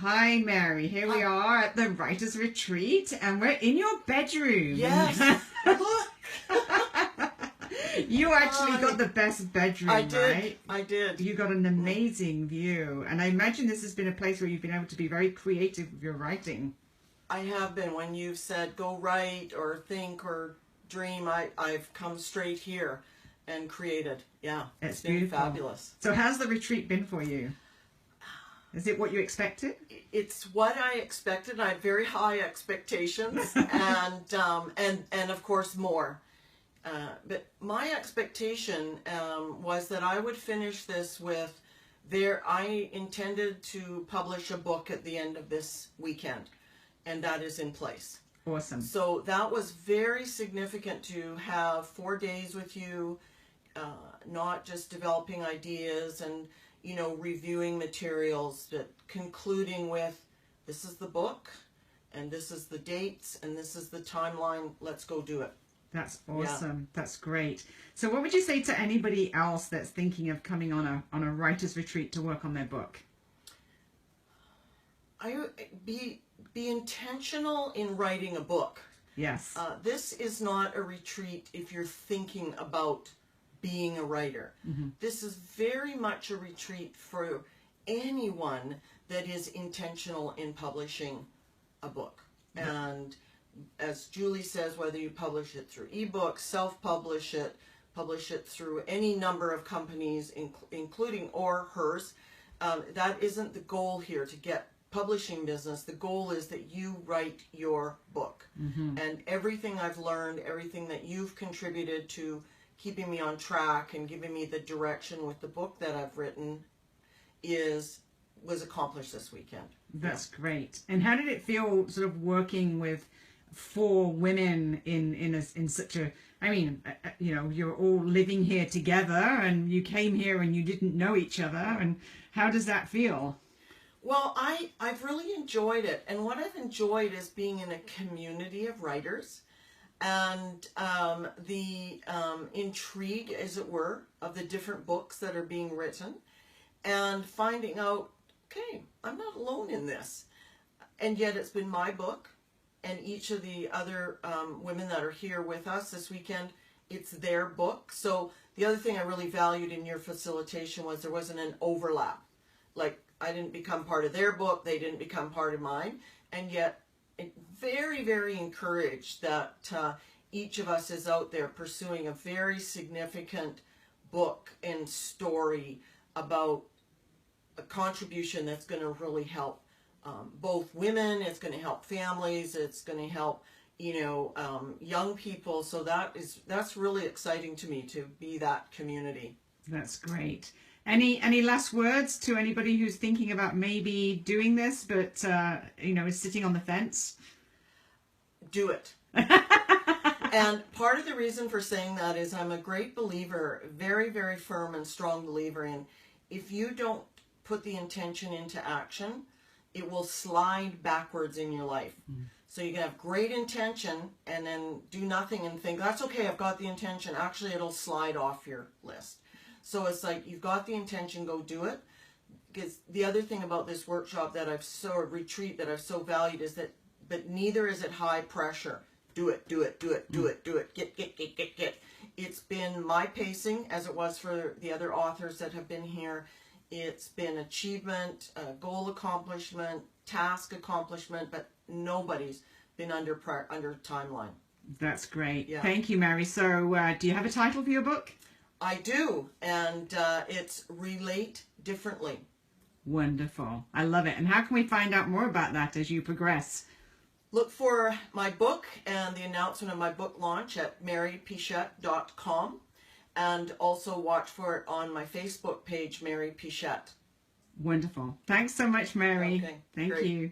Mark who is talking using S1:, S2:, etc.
S1: Hi, Mary. Here we are at the Writers' Retreat, and we're in your bedroom.
S2: Yes. Look.
S1: You actually got the best bedroom,
S2: I did.
S1: right?
S2: I did.
S1: You got an amazing view, and I imagine this has been a place where you've been able to be very creative with your writing.
S2: I have been. When you've said go write or think or dream, I've come straight here and created. Yeah,
S1: It's
S2: been
S1: beautiful.
S2: fabulous.
S1: So how's the retreat been for you? Is it what you expected?
S2: It's what I expected. I had very high expectations, and of course more. But my expectation was that I would finish this with I intended to publish a book at the end of this weekend, and that is in place.
S1: Awesome.
S2: So that was very significant to have 4 days with you, not just developing ideas and reviewing materials, but concluding with, this is the book, and this is the dates, and this is the timeline. Let's go do it.
S1: That's awesome. Yeah. That's great. So what would you say to anybody else that's thinking of coming on a writer's retreat to work on their book?
S2: Be intentional in writing a book.
S1: Yes.
S2: This is not a retreat if you're thinking about being a writer. Mm-hmm. This is very much a retreat for anyone that is intentional in publishing a book. Yeah. And as Julie says, whether you publish it through ebook, self-publish it, publish it through any number of companies, including or hers, that isn't the goal here to get publishing business. The goal is that you write your book. Mm-hmm. And everything I've learned, everything that you've contributed to keeping me on track and giving me the direction with the book that I've written was accomplished this weekend.
S1: That's great. And how did it feel sort of working with 4 women in such a, I mean, you're all living here together and you came here and you didn't know each other, and how does that feel?
S2: Well, I've really enjoyed it, and what I've enjoyed is being in a community of writers, and the intrigue, as it were, of the different books that are being written, and finding out, okay, I'm not alone in this, and yet it's been my book, and each of the other women that are here with us this weekend, it's their book. So the other thing I really valued in your facilitation was there wasn't an overlap. Like, I didn't become part of their book, they didn't become part of mine, and yet very, very encouraged that each of us is out there pursuing a very significant book and story about a contribution that's going to really help both women, it's going to help families, it's going to help young people. So that's really exciting to me, to be that community.
S1: That's great. Any last words to anybody who's thinking about maybe doing this, but is sitting on the fence?
S2: Do it. And part of the reason for saying that is I'm a great believer, very, very firm and strong believer in, if you don't put the intention into action, it will slide backwards in your life. Mm. So you can have great intention and then do nothing and think, that's okay, I've got the intention. Actually, it'll slide off your list. So it's like, you've got the intention, go do it. Because the other thing about this workshop retreat that I've so valued is that, but neither is it high pressure. Do it, do it, do it, do it, do it, get. It's been my pacing, as it was for the other authors that have been here. It's been achievement, goal accomplishment, task accomplishment, but nobody's been under timeline.
S1: That's great. Yeah. Thank you, Mary. So do you have a title for your book?
S2: I do, and it's Relate Differently.
S1: Wonderful. I love it. And how can we find out more about that as you progress?
S2: Look for my book and the announcement of my book launch at marypichette.com, and also watch for it on my Facebook page, Mary Pichette.
S1: Wonderful. Thanks so much, Mary.
S2: Okay,
S1: Thank
S2: great.
S1: you.